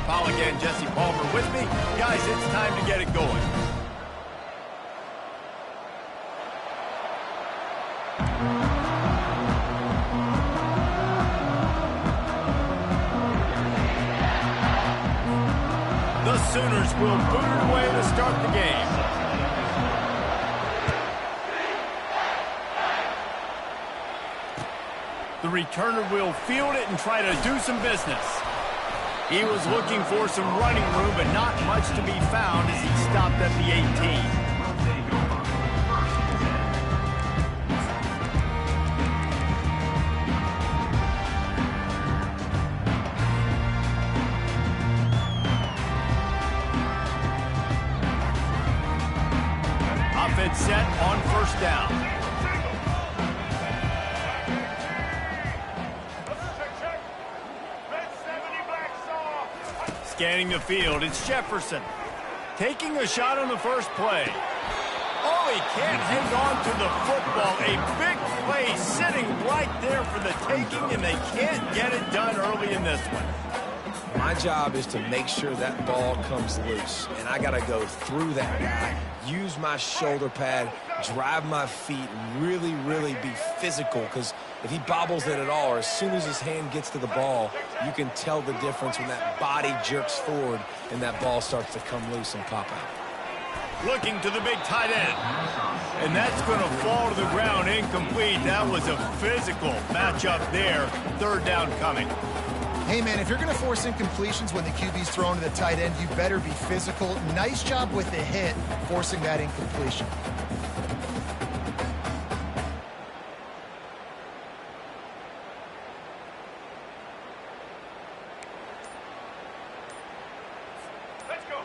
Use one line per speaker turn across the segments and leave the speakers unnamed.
Pollock and Jesse Palmer with me. Guys, it's time to get it going. The Sooners will boot it away to start the game. The returner will field it and try to do some business. He was looking for some running room, but not much to be found as he stopped at the 18. Offense set on first down. Scanning the field, it's Jefferson. Taking a shot on the first play. Oh, he can't hang on to the football. A big play sitting right there for the taking, and they can't get it done early in this one.
My job is to make sure that ball comes loose, and I got to go through that guy, use my shoulder pad, drive my feet, and really, really be physical, because if he bobbles it at all, or as soon as his hand gets to the ball, you can tell the difference when that body jerks forward and that ball starts to come loose and pop out.
Looking to the big tight end. And that's going to fall to the ground incomplete. That was a physical matchup there. Third down coming.
Hey, man, if you're going to force incompletions when the QB's thrown to the tight end, you better be physical. Nice job with the hit, forcing that incompletion.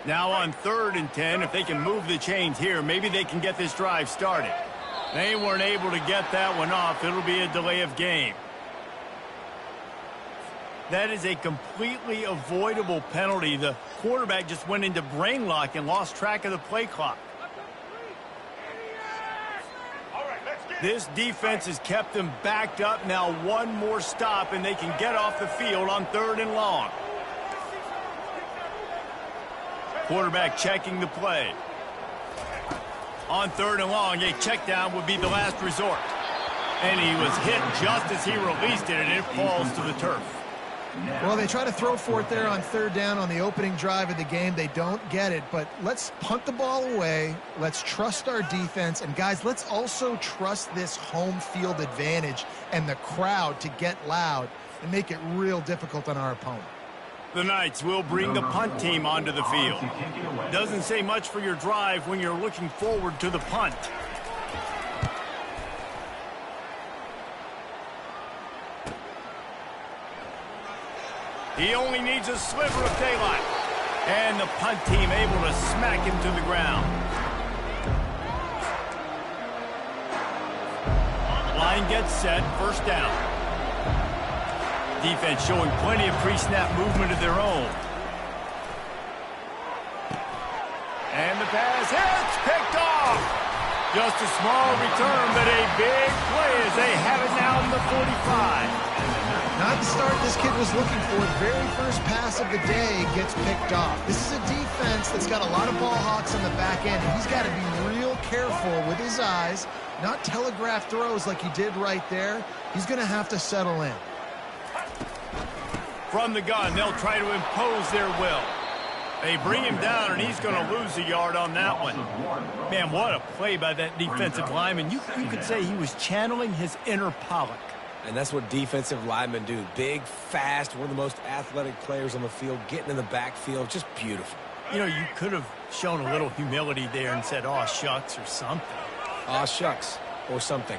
Now on 3rd and 10, if they can move the chains here, maybe they can get this drive started. They weren't able to get that one off. It'll be a delay of game. That is a completely avoidable penalty. The quarterback just went into brain lock and lost track of the play clock. This defense has kept them backed up. Now one more stop, and they can get off the field on 3rd and long. Quarterback checking the play. On 3rd and long, a check down would be the last resort. And he was hit just as he released it, and it falls to the turf.
Well, they try to throw for it there on 3rd down on the opening drive of the game. They don't get it, but let's punt the ball away. Let's trust our defense. And, guys, let's also trust this home field advantage and the crowd to get loud and make it real difficult on our opponent.
The Knights will bring the punt team onto the field. Doesn't say much for your drive when you're looking forward to the punt. He only needs a sliver of daylight. And the punt team able to smack him to the ground. Line gets set, first down. Defense showing plenty of pre-snap movement of their own. And the pass hits, picked off. Just a small return, but a big play as they have it now in the 45.
Not the start this kid was looking for. The very first pass of the day gets picked off. This is a defense that's got a lot of ball hawks on the back end, and he's got to be real careful with his eyes, not telegraph throws like he did right there. He's going to have to settle in.
From the gun, they'll try to impose their will. They bring him down, and he's going to lose a yard on that one. Man, what a play by that defensive lineman. You could say he was channeling his inner Pollock.
And that's what defensive linemen do. Big, fast, one of the most athletic players on the field, getting in the backfield, just beautiful.
You know, you could have shown a little humility there and said, "Aw, shucks," or something.
Aw, shucks, or something.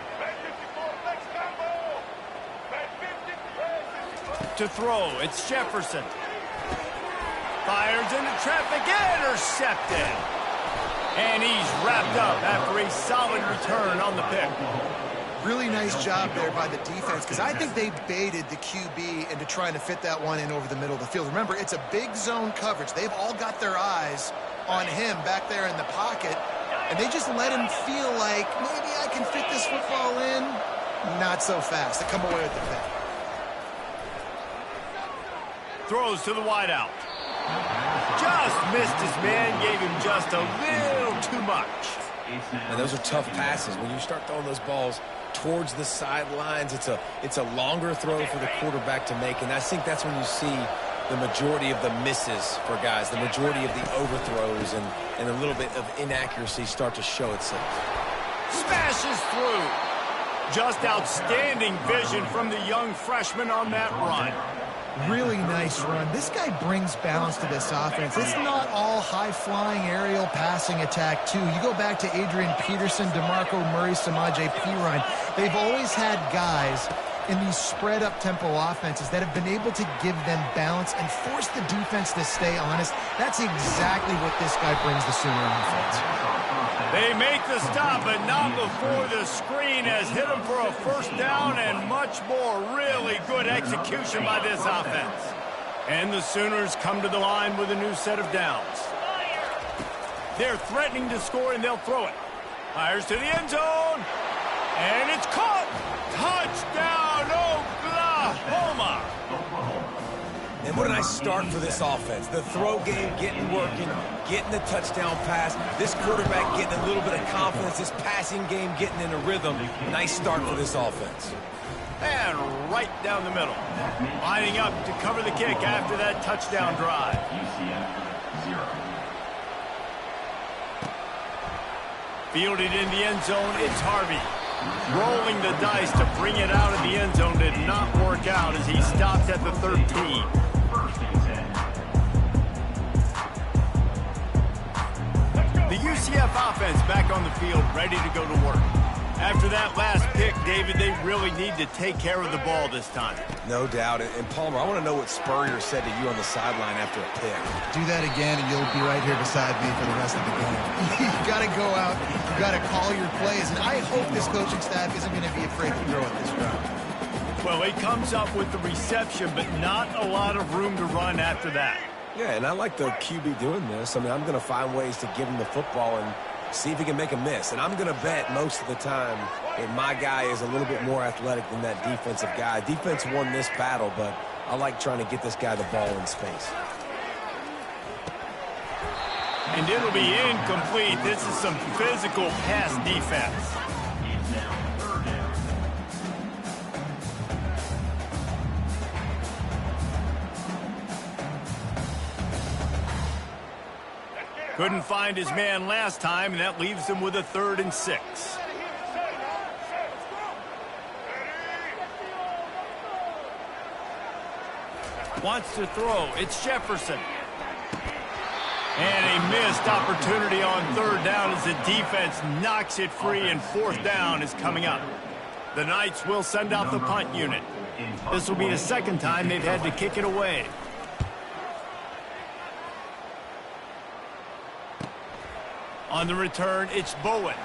To throw, it's Jefferson. Fires into traffic, intercepted. And he's wrapped up after a solid return on the pick.
Really nice job there by the defense, because I think they baited the QB into trying to fit that one in over the middle of the field. Remember, it's a big zone coverage. They've all got their eyes on him back there in the pocket, and they just let him feel like, maybe I can fit this football in. Not so fast. They come away with the pick.
Throws to the wideout. Just missed his man, gave him just a little too much.
And those are tough passes. When you start throwing those balls towards the sidelines, it's a longer throw for the quarterback to make, and I think that's when you see the majority of the misses for guys, the majority of the overthrows and a little bit of inaccuracy start to show itself.
Smashes through. Just outstanding vision from the young freshman on that run.
Really nice run. This guy brings balance to this offense. It's not all high-flying aerial passing attack, too. You go back to Adrian Peterson, DeMarco Murray, Samaje Perine. They've always had guys in these spread-up tempo offenses that have been able to give them balance and force the defense to stay honest. That's exactly what this guy brings the Sooner offense.
They make the stop, but not before the screen has hit them for a first down and much more. Really good execution by this offense. And the Sooners come to the line with a new set of downs. They're threatening to score, and they'll throw it. Fires to the end zone, and it's caught. Touchdown, Oklahoma.
And what a nice start for this offense. The throw game getting working, getting the touchdown pass. This quarterback getting a little bit of confidence. This passing game getting in a rhythm. Nice start for this offense.
And right down the middle. Lining up to cover the kick after that touchdown drive. Fielded in the end zone, it's Harvey. Rolling the dice to bring it out of the end zone did not work out as he stopped at the 13. The UCF offense back on the field, ready to go to work. After that last pick, David, they really need to take care of the ball this time.
No doubt. And Palmer, I want to know what Spurrier said to you on the sideline after a pick.
Do that again, and you'll be right here beside me for the rest of the game. You got to go out. You got to call your plays, and I hope this coaching staff isn't going to be afraid to throw at this route.
Well, he comes up with the reception, but not a lot of room to run after that.
Yeah, and I like the QB doing this. I mean, I'm going to find ways to give him the football and see if he can make a miss. And I'm going to bet most of the time that my guy is a little bit more athletic than that defensive guy. Defense won this battle, but I like trying to get this guy the ball in space.
And it'll be incomplete. This is some physical pass defense. Couldn't find his man last time, and that leaves him with a 3rd and 6. Wants to throw. It's Jefferson. And a missed opportunity on 3rd down as the defense knocks it free, and 4th down is coming up. The Knights will send out the punt unit. This will be the 2nd time they've had to kick it away. On the return, it's Bowen.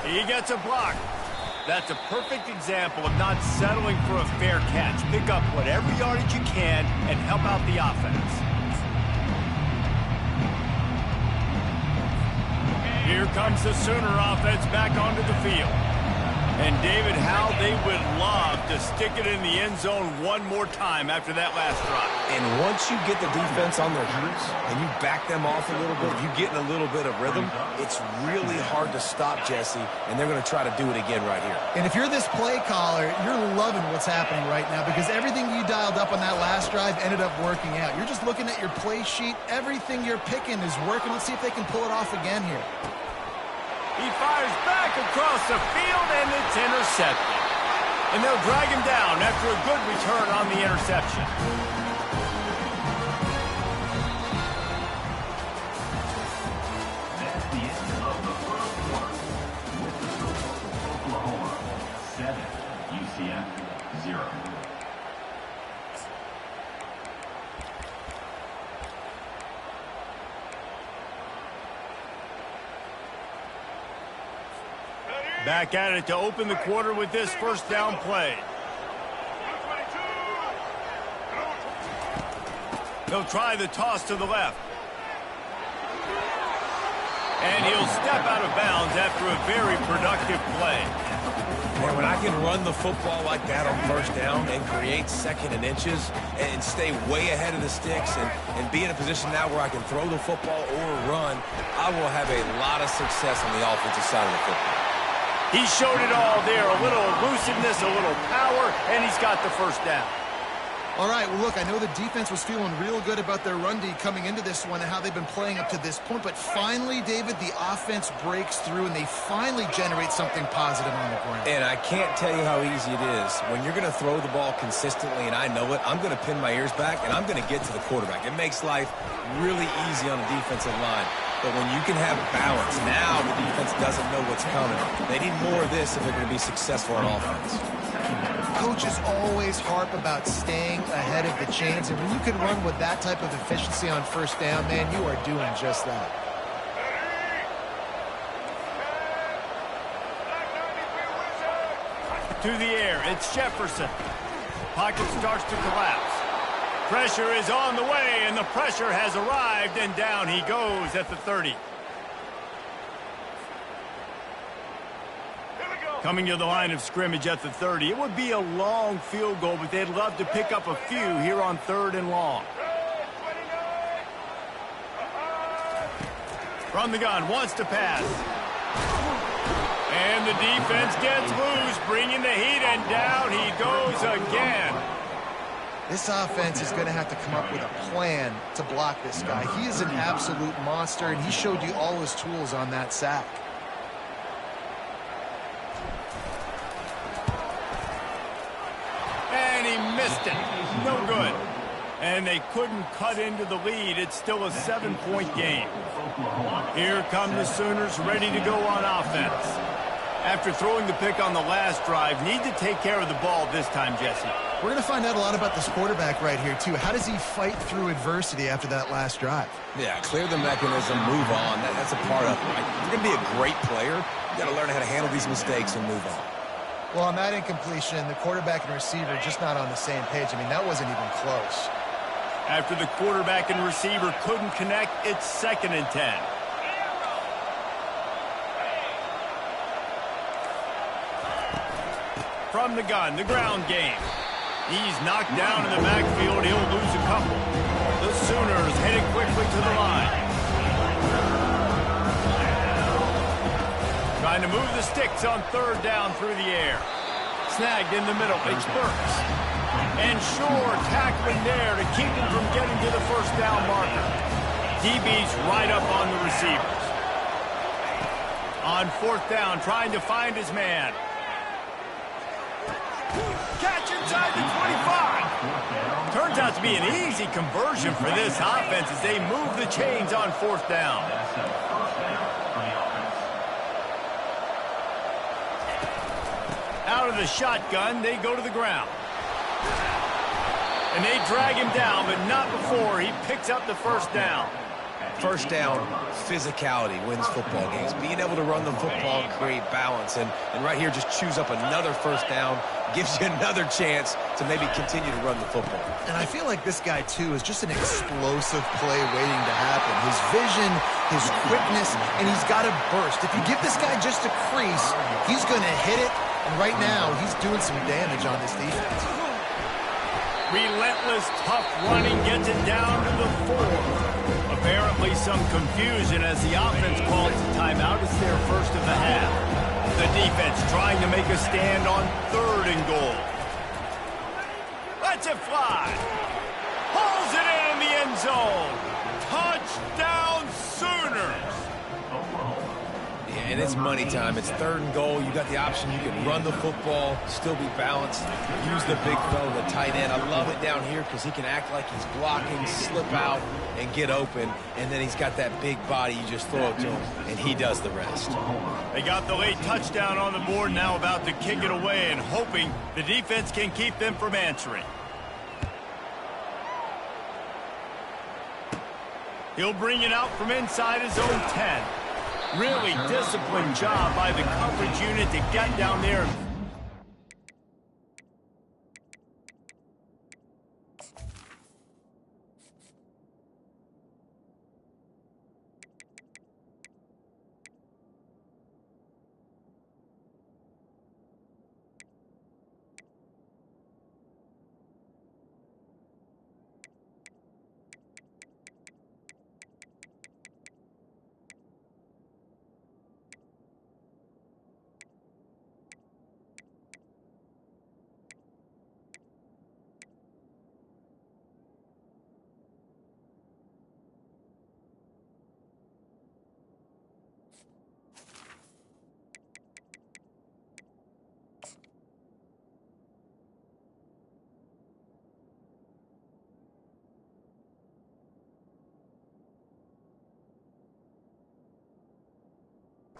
He gets a block. That's a perfect example of not settling for a fair catch. Pick up whatever yardage you can and help out the offense. Here comes the Sooner offense back onto the field. And David, how they would love to stick it in the end zone one more time after that last drive.
And once you get the defense on their heels and you back them off a little bit, you get in a little bit of rhythm, it's really hard to stop, Jesse, and they're going to try to do it again right here.
And if you're this play caller, you're loving what's happening right now because everything you dialed up on that last drive ended up working out. You're just looking at your play sheet. Everything you're picking is working. Let's see if they can pull it off again here.
He fires back across the field, and it's intercepted. And they'll drag him down after a good return on the interception.
That's the end of the first quarter. Oklahoma 7, UCF 0.
Back at it to open the quarter with this 1st down play. He'll try the toss to the left. And he'll step out of bounds after a very productive play.
Man, when I can run the football like that on first down and create second and inches and stay way ahead of the sticks and be in a position now where I can throw the football or run, I will have a lot of success on the offensive side of the football.
He showed it all there, a little elusiveness, a little power, and he's got the first down.
All right, well, look, I know the defense was feeling real good about their run D coming into this one and how they've been playing up to this point, but finally, David, the offense breaks through and they finally generate something positive on the ground.
And I can't tell you how easy it is. When you're going to throw the ball consistently, and I know it, I'm going to pin my ears back, and I'm going to get to the quarterback. It makes life really easy on the defensive line. But when you can have balance, now the defense doesn't know what's coming. They need more of this if they're going to be successful on offense.
Coaches always harp about staying ahead of the chains, and when you can run with that type of efficiency on first down, man, you are doing just that.
To the air, it's Jefferson. Pocket starts to collapse. Pressure is on the way, and the pressure has arrived, and down he goes at the 30. Coming to the line of scrimmage at the 30. It would be a long field goal, but they'd love to pick up a few here on 3rd and long. From the gun, wants to pass. And the defense gets loose, bringing the heat, and down he goes again.
This offense is going to have to come up with a plan to block this guy. He is an absolute monster, and he showed you all his tools on that sack.
And he missed it. No good. And they couldn't cut into the lead. It's still a 7-point game. Here come the Sooners ready to go on offense. After throwing the pick on the last drive, need to take care of the ball this time, Jesse.
We're going to find out a lot about this quarterback right here, too. How does he fight through adversity after that last drive?
Yeah, clear the mechanism, move on. That's a part of it, right? If you're going to be a great player, you got to learn how to handle these mistakes and move on.
Well, on that incompletion, the quarterback and receiver just not on the same page. I mean, that wasn't even close.
After the quarterback and receiver couldn't connect, it's 2nd and 10. From the gun, the ground game. He's knocked down in the backfield. He'll lose a couple. The Sooners headed quickly to the line. Trying to move the sticks on 3rd down through the air. Snagged in the middle. It's Burks. And Shore tackling there to keep him from getting to the first down marker. DB's right up on the receivers. On 4th down, trying to find his man. Catch inside the 25. Turns out to be an easy conversion for this offense as they move the chains on 4th down. Out of the shotgun, they go to the ground. And they drag him down, but not before he picks up the first down.
First down, physicality wins football games. Being able to run the football and create balance. And right here, just choose up another first down. Gives you another chance to maybe continue to run the football.
And I feel like this guy, too, is just an explosive play waiting to happen. His vision, his quickness, and he's got a burst. If you give this guy just a crease, he's going to hit it. And right now, he's doing some damage on this defense.
Relentless, tough running gets it down to the 4. Apparently some confusion as the offense calls a timeout. It's their first of the half. The defense trying to make a stand on 3rd and goal. Lets it fly. Pulls it in the end zone. Touchdown Sooners.
Yeah, and it's money time. It's 3rd and goal. You got the option. You can run the football, still be balanced, use the big fella, the tight end. I love it down here because he can act like he's blocking, slip out, and get open. And then he's got that big body. You just throw it to him, and he does the rest.
They got the late touchdown on the board, now about to kick it away and hoping the defense can keep them from answering. He'll bring it out from inside his own 10. Really disciplined job by the coverage unit to get down there.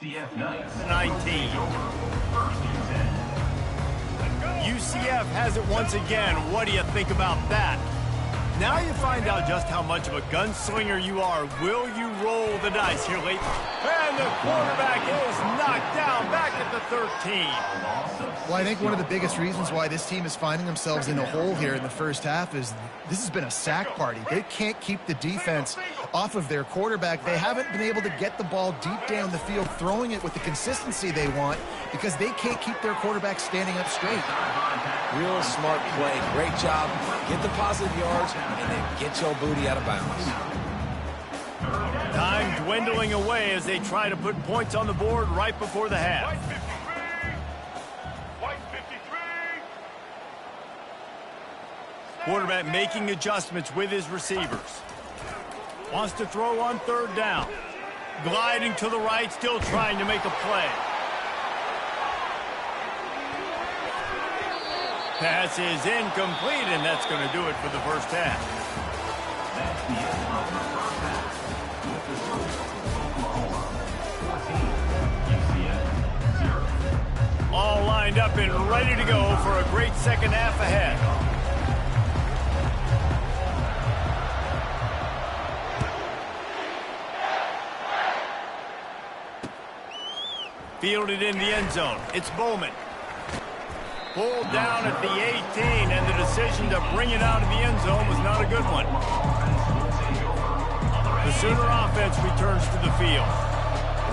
CF Knights.
19.
First and 10.
UCF has it once again. What do you think about that? Now you find out just how much of a gunslinger you are. Will you roll the dice here late? And the quarterback is knocked down back at the 13.
Well, I think one of the biggest reasons why this team is finding themselves in a hole here in the first half is this has been a sack party. They can't keep the defense off of their quarterback. They haven't been able to get the ball deep down the field, throwing it with the consistency they want because they can't keep their quarterback standing up straight.
Real smart play. Great job. Get the positive yards and then get your booty out of bounds.
Time dwindling away as they try to put points on the board right before the half. Quarterback making adjustments with his receivers. Wants to throw on third down. Gliding to the right, still trying to make a play. Pass is incomplete, and that's going to do it for the first half.
That's the end of the first half. With the score, Oklahoma 14, UCF 0.
All lined up and ready to go for a great second half ahead. Fielded in the end zone. It's Bowman. Pulled down at the 18, and the decision to bring it out of the end zone was not a good one. The Sooner offense returns to the field.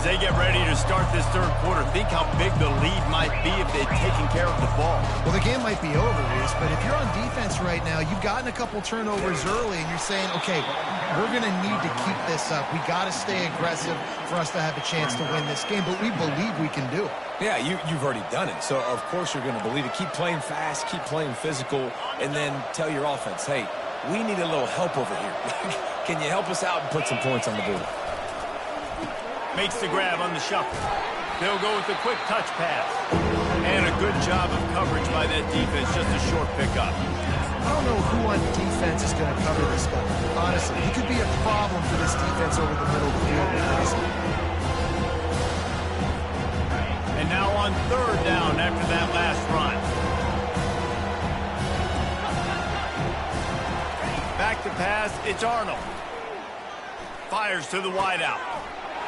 As they get ready to start this third quarter, think how big the lead might be if they'd taken care of the ball.
Well, the game might be over, Reese, but if you're on defense right now, you've gotten a couple turnovers early, and you're saying, okay, we're going to need to keep this up. We got to stay aggressive for us to have a chance to win this game, but we believe we can do it.
Yeah, you've already done it, so of course you're going to believe it. Keep playing fast, keep playing physical, and then tell your offense, hey, we need a little help over here. Can you help us out and put some points on the board?
Makes the grab on the shuffle. They'll go with a quick touch pass. And a good job of coverage by that defense, just a short pickup.
I don't know who on defense is going to cover this guy. Honestly, he could be a problem for this defense over the middle of the field.
And now on third down after that last run. Back to pass, it's Arnold. Fires to the wideout.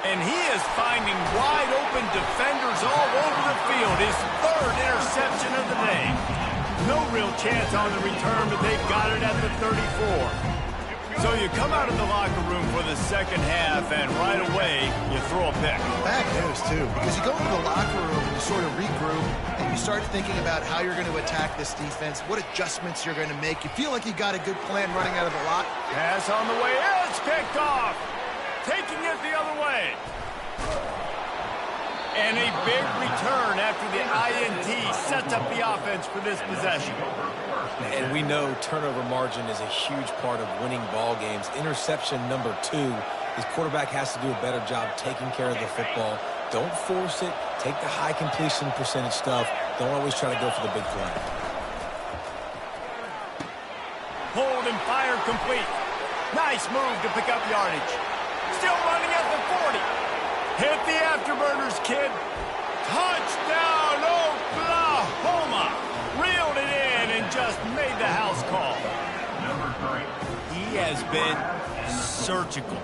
And he is finding wide-open defenders all over the field. His third interception of the day. No real chance on the return, but they've got it at the 34. So you come out of the locker room for the second half, and right away, you throw a pick.
Bad news, too, because you go into the locker room and you sort of regroup, and you start thinking about how you're going to attack this defense, what adjustments you're going to make. You feel like you got a good plan running out of the lock.
Pass on the way. It's picked off. Taking it the other way. And a big return after the INT sets up the offense for this possession.
And we know turnover margin is a huge part of winning ball games. Interception number 2. His quarterback has to do a better job taking care of the football. Don't force it. Take the high completion percentage stuff. Don't always try to go for the big play.
Hold and fire complete. Nice move to pick up yardage. Still running at the 40. Hit the afterburners, kid. Touchdown, Oklahoma. Reeled it in and just made the house call. He has been surgical.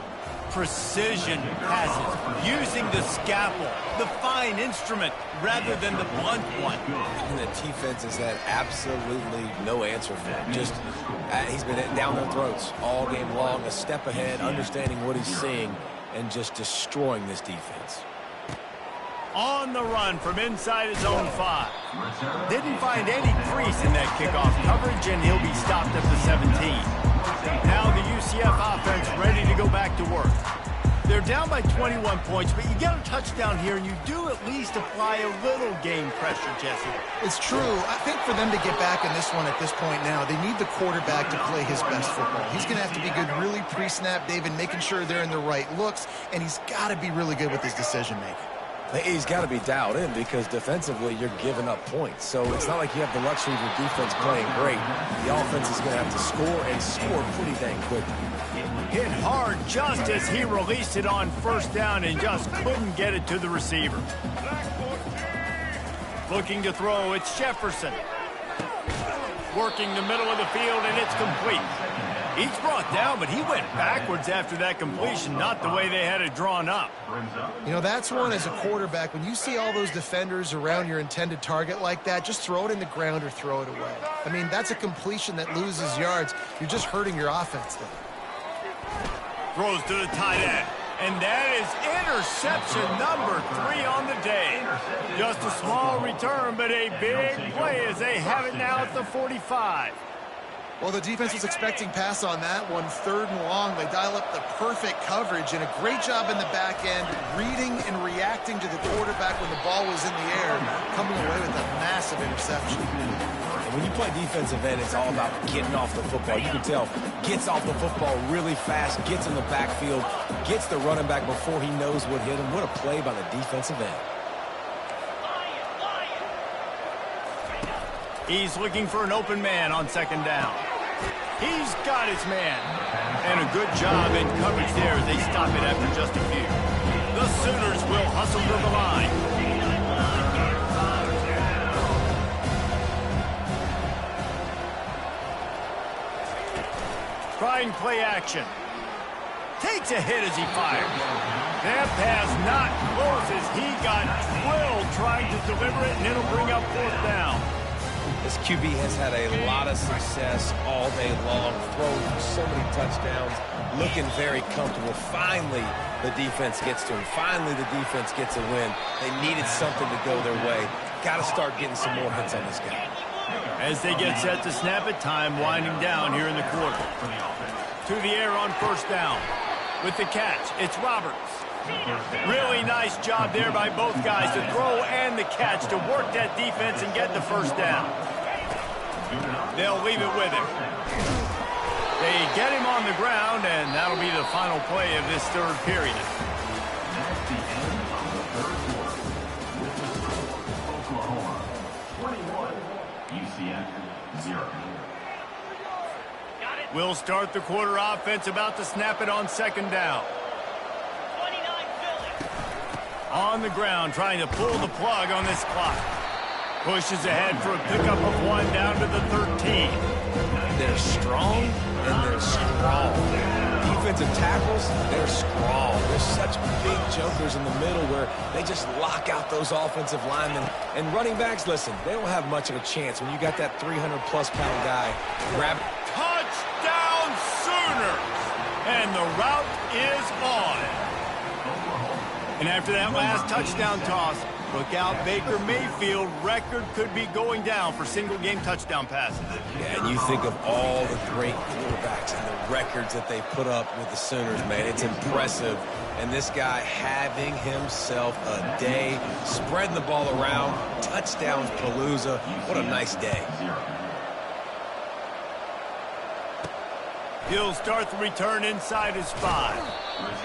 Precision passes, using the scalpel, the fine instrument, rather than the blunt one.
And the defense has had absolutely no answer for him. Just, he's been down their throats all game long, a step ahead, understanding what he's seeing, and just destroying this defense.
On the run from inside his own 5. Didn't find any crease in that kickoff coverage, and he'll be stopped at the 17. Now the UCF offense ready to go back to work. They're down by 21 points, but you get a touchdown here, and you do at least apply a little game pressure, Jesse.
It's true. I think for them to get back in this one at this point now, they need the quarterback to play his best football. He's going to have to be good really pre-snap, David, making sure they're in the right looks, and he's got to be really good with his decision-making.
He's got to be dialed in because defensively you're giving up points. So it's not like you have the luxury of your defense playing great. The offense is going to have to score and score pretty dang quickly.
Hit hard just as he released it on first down and just couldn't get it to the receiver. Looking to throw, it's Jefferson. Working the middle of the field, and it's complete. He's brought down, but he went backwards after that completion, not the way they had it drawn up.
You know, that's one as a quarterback. When you see all those defenders around your intended target like that, just throw it in the ground or throw it away. I mean, that's a completion that loses yards. You're just hurting your offense there.
Throws to the tight end. And that is interception number 3 on the day. Just a small return, but a big play as they have it now at the 45.
Well, the defense was expecting pass on that one, 3rd and long. They dial up the perfect coverage and a great job in the back end, reading and reacting to the quarterback when the ball was in the air, coming away with a massive interception.
And when you play defensive end, it's all about getting off the football. You can tell, gets off the football really fast, gets in the backfield, gets the running back before he knows what hit him. What a play by the defensive end.
He's looking for an open man on 2nd down. He's got his man. And a good job in coverage there as they stop it after just a few. The Sooners will hustle to the line. Trying play action. Takes a hit as he fires. That pass not close as he got drilled trying to deliver it, and it'll bring up 4th down.
This QB has had a lot of success all day long, throwing for so many touchdowns, looking very comfortable. Finally, the defense gets to him. Finally, the defense gets a win. They needed something to go their way. Got to start getting some more hits on this guy.
As they get set to snap it, time winding down here in the quarter. To the air on 1st down. With the catch, it's Roberts. Really nice job there by both guys to throw and the catch to work that defense and get the 1st down. They'll leave it with him. They get him on the ground, and that'll be the final play of this 3rd period.
That's the end of the 3rd quarter. This is Oklahoma 21, UCF 0.
We'll start the quarter offense about to snap it on 2nd down. On the ground, trying to pull the plug on this clock. Pushes ahead for a pickup of 1 down to the 13.
They're strong, and they're strong. Defensive tackles, they're strong. There's such big jokers in the middle where they just lock out those offensive linemen. And running backs, listen, they don't have much of a chance when you got that 300-plus pound guy.
Touchdown Sooners! And the route is on. And after that last touchdown toss, look out, Baker Mayfield record could be going down for single-game touchdown passes.
Yeah, and you think of all the great quarterbacks and the records that they put up with the Sooners, man. It's impressive. And this guy having himself a day, spreading the ball around, touchdowns palooza. What a nice day.
He'll start the return inside his 5.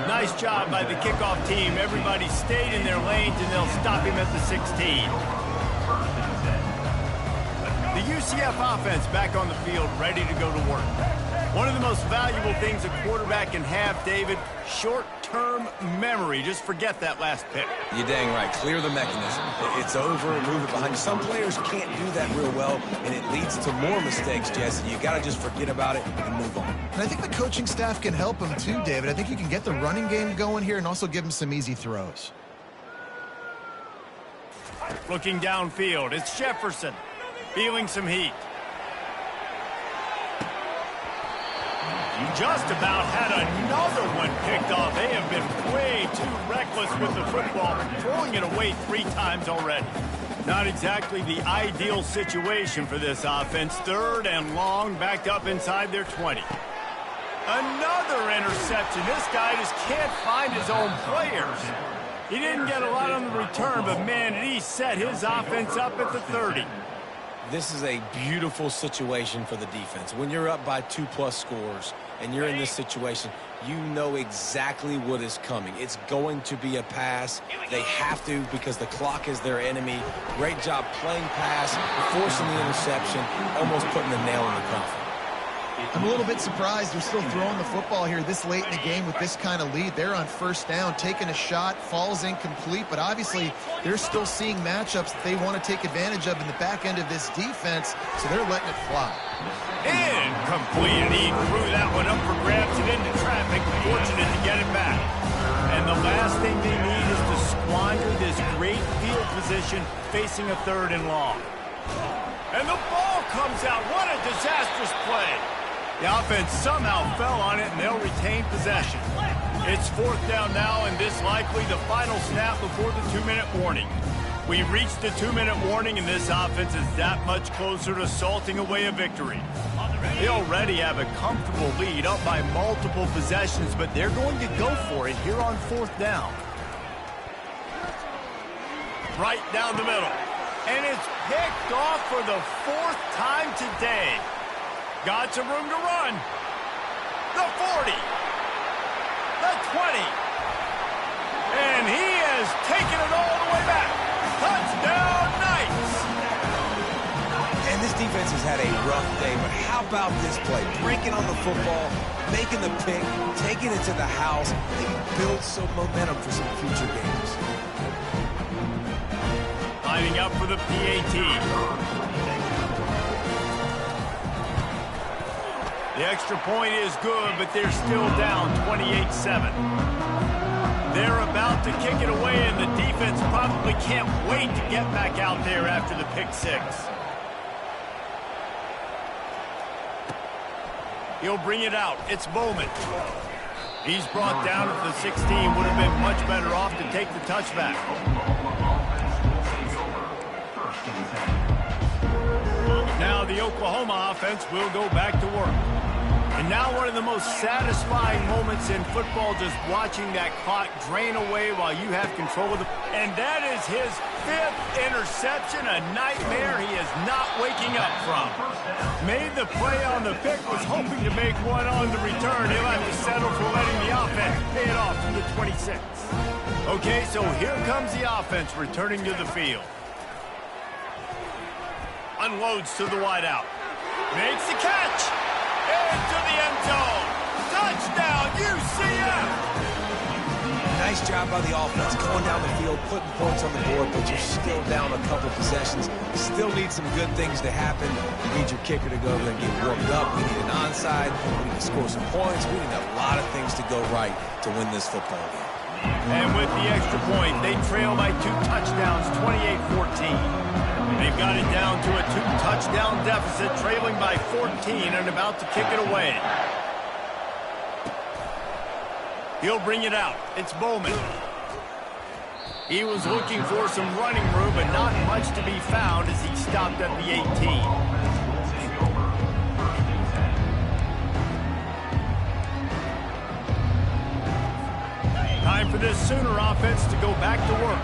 Nice job by the kickoff team. Everybody stayed in their lanes, and they'll stop him at the 16. The UCF offense back on the field, ready to go to work. One of the most valuable things a quarterback can have, David, short-term memory. Just forget that last pick.
You're dang right. Clear the mechanism. It's over and move it behind you. Some players can't do that real well, and it leads to more mistakes, Jesse. You got to just forget about it and move on.
And I think the coaching staff can help him too, David. I think you can get the running game going here and also give him some easy throws.
Looking downfield, it's Jefferson. Feeling some heat. Just about had another one picked off. They have been way too reckless with the football, throwing it away 3 times already. Not exactly the ideal situation for this offense. 3rd and long, backed up inside their 20. Another interception. This guy just can't find his own players. He didn't get a lot on the return, but man, did he set his offense up at the 30.
This is a beautiful situation for the defense. When you're up by 2+ scores, and you're in this situation, you know exactly what is coming. It's going to be a pass. They have to because the clock is their enemy. Great job playing pass, forcing the interception, almost putting the nail in the coffin.
I'm a little bit surprised they're still throwing the football here this late in the game with this kind of lead. They're on first down, taking a shot, falls incomplete, but obviously they're still seeing matchups that they want to take advantage of in the back end of this defense, so they're letting it fly.
Incomplete, and he threw that one up for grabs and into traffic. Fortunate to get it back. And the last thing they need is to squander this great field position facing a 3rd and long. And the ball comes out. What a disastrous play. The offense somehow fell on it, and they'll retain possession. It's 4th down now, and this likely the final snap before the 2-minute warning. We reached the 2-minute warning, and this offense is that much closer to salting away a victory. They already have a comfortable lead, up by multiple possessions, but they're going to go for it here on 4th down. Right down the middle. And it's picked off for the 4th time today. Got some room to run. The 40. The 20. And he has taken it all the way back. Touchdown, Knights.
And this defense has had a rough day, but how about this play? Breaking on the football, making the pick, taking it to the house, maybe build some momentum for some future games.
Lining up for the PAT. The extra point is good, but they're still down 28-7. They're about to kick it away, and the defense probably can't wait to get back out there after the pick 6. He'll bring it out. It's Bowman. He's brought down at the 16. Would have been much better off to take the touchback. Now the Oklahoma offense will go back to work. And now one of the most satisfying moments in football, just watching that clock drain away while you have control of the... And that is his 5th interception, a nightmare he is not waking up from. Made the play on the pick, was hoping to make one on the return. He'll have to settle for letting the offense pay it off from the 26. Okay, so here comes the offense returning to the field. Unloads to the wideout. Makes the catch. Into the end zone. Touchdown, UCF.
Nice job by the offense going down the field, putting points on the board, but you're still down a couple possessions. Still need some good things to happen. You need your kicker to go over there and get warmed up. We need an onside. We need to score some points. We need a lot of things to go right to win this football game.
And with the extra point, they trail by 2 touchdowns, 28-14. They've got it down to a 2-touchdown deficit, trailing by 14 and about to kick it away. He'll bring it out. It's Bowman. He was looking for some running room, but not much to be found as he stopped at the 18. Time for this Sooner offense to go back to work.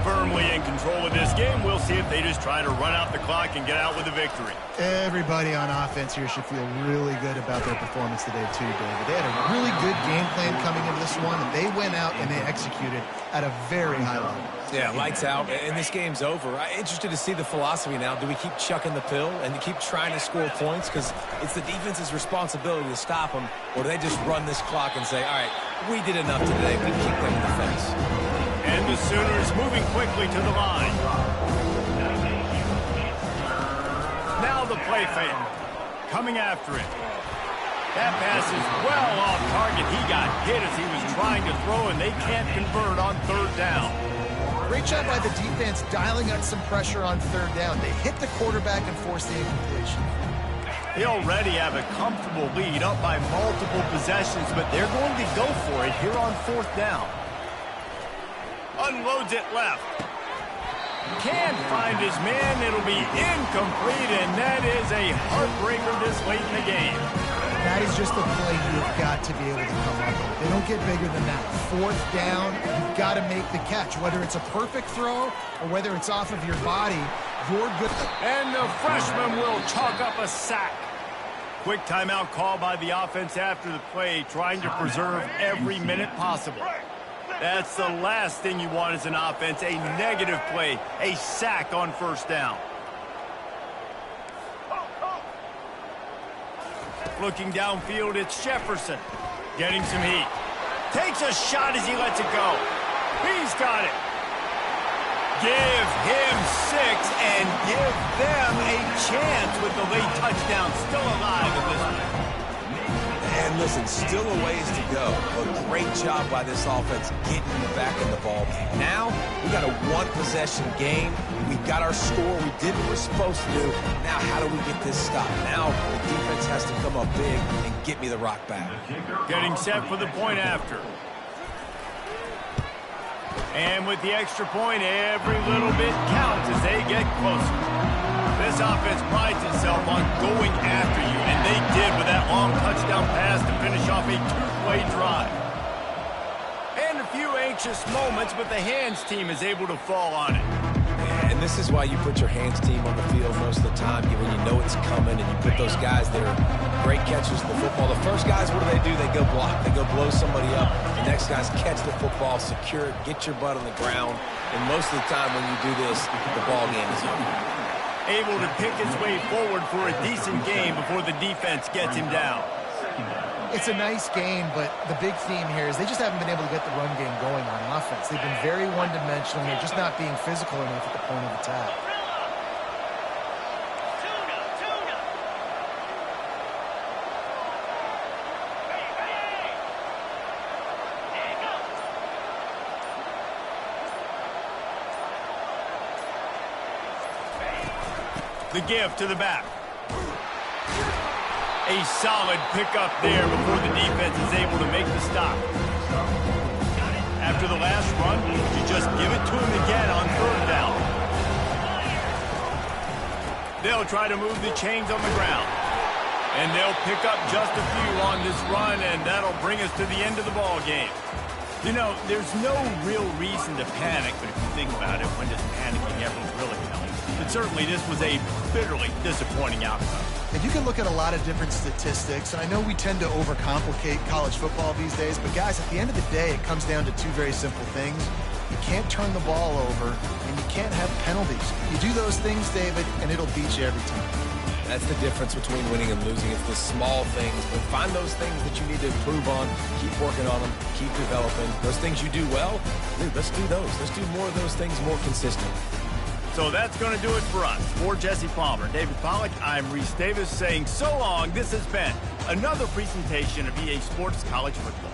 Firmly in control of this game. We'll see if they just try to run out the clock and get out with a victory.
Everybody on offense here should feel really good about their performance today too, David. They had a really good game plan coming into this one, and they went out and they executed at a very high level.
Yeah, lights out, and this game's over. I'm interested to see the philosophy now. Do we keep chucking the pill and keep trying to score points? Because it's the defense's responsibility to stop them, or do they just run this clock and say, all right, we did enough today. We kicked them in the face.
And the Sooners moving quickly to the line. Now the play fake. Coming after it. That pass is well off target. He got hit as he was trying to throw, and they can't convert on 3rd down.
Great job by the defense dialing up some pressure on 3rd down. They hit the quarterback and forced the incompletion.
They already have a comfortable lead, up by multiple possessions, but they're going to go for it here on 4th down. Unloads it left. Can't find his man. It'll be incomplete, and that is a heartbreaker this late in the game.
That is just the play you've got to be able to come up with. They don't get bigger than that. 4th down, you've got to make the catch. Whether it's a perfect throw or whether it's off of your body, you're good.
And the freshman will chalk up a sack. Quick timeout call by the offense after the play, trying to preserve every minute possible. That's the last thing you want as an offense, a negative play, a sack on first down. Looking downfield, it's Jefferson. Getting some heat. Takes a shot as he lets it go. He's got it. Give him 6 and give them a chance with the late touchdown still alive at this point.
And listen, still a ways to go, but great job by this offense getting you back in the ball game. Now, we got a one-possession game. We got our score. We did what we're supposed to do. Now, how do we get this stopped? Now, the defense has to come up big and get me the rock back.
Getting set for the point after. And with the extra point, every little bit counts as they get closer. This offense prides itself on going after you, and they did with that long touchdown pass to finish off a 2-play drive. And a few anxious moments, but the hands team is able to fall on it.
And this is why you put your hands team on the field most of the time, when you know it's coming, and you put those guys that are great catchers of the football. The first guys, what do? They go block. They go blow somebody up. The next guys catch the football, secure it, get your butt on the ground. And most of the time when you do this, the ball game is over.
Able to pick his way forward for a decent game before the defense gets him down.
It's a nice game, but the big theme here is they just haven't been able to get the run game going on offense. They've been very one-dimensional. They're just not being physical enough at the point of attack.
The give to the back. A solid pickup there before the defense is able to make the stop. After the last run, you just give it to him again on third down. They'll try to move the chains on the ground. And they'll pick up just a few on this run, and that'll bring us to the end of the ball game. You know, there's no real reason to panic, but if you think about it, when does panicking ever really help? But certainly this was a bitterly disappointing outcome.
And you can look at a lot of different statistics, and I know we tend to overcomplicate college football these days, but guys, at the end of the day, it comes down to two very simple things. You can't turn the ball over, and you can't have penalties. You do those things, David, and it'll beat you every time.
That's the difference between winning and losing. It's the small things, but find those things that you need to improve on, keep working on them, keep developing. Those things you do well, dude, let's do those. Let's do more of those things more consistent.
So that's going to do it for us. For Jesse Palmer, David Pollack, I'm Reese Davis saying so long. This has been another presentation of EA Sports College Football.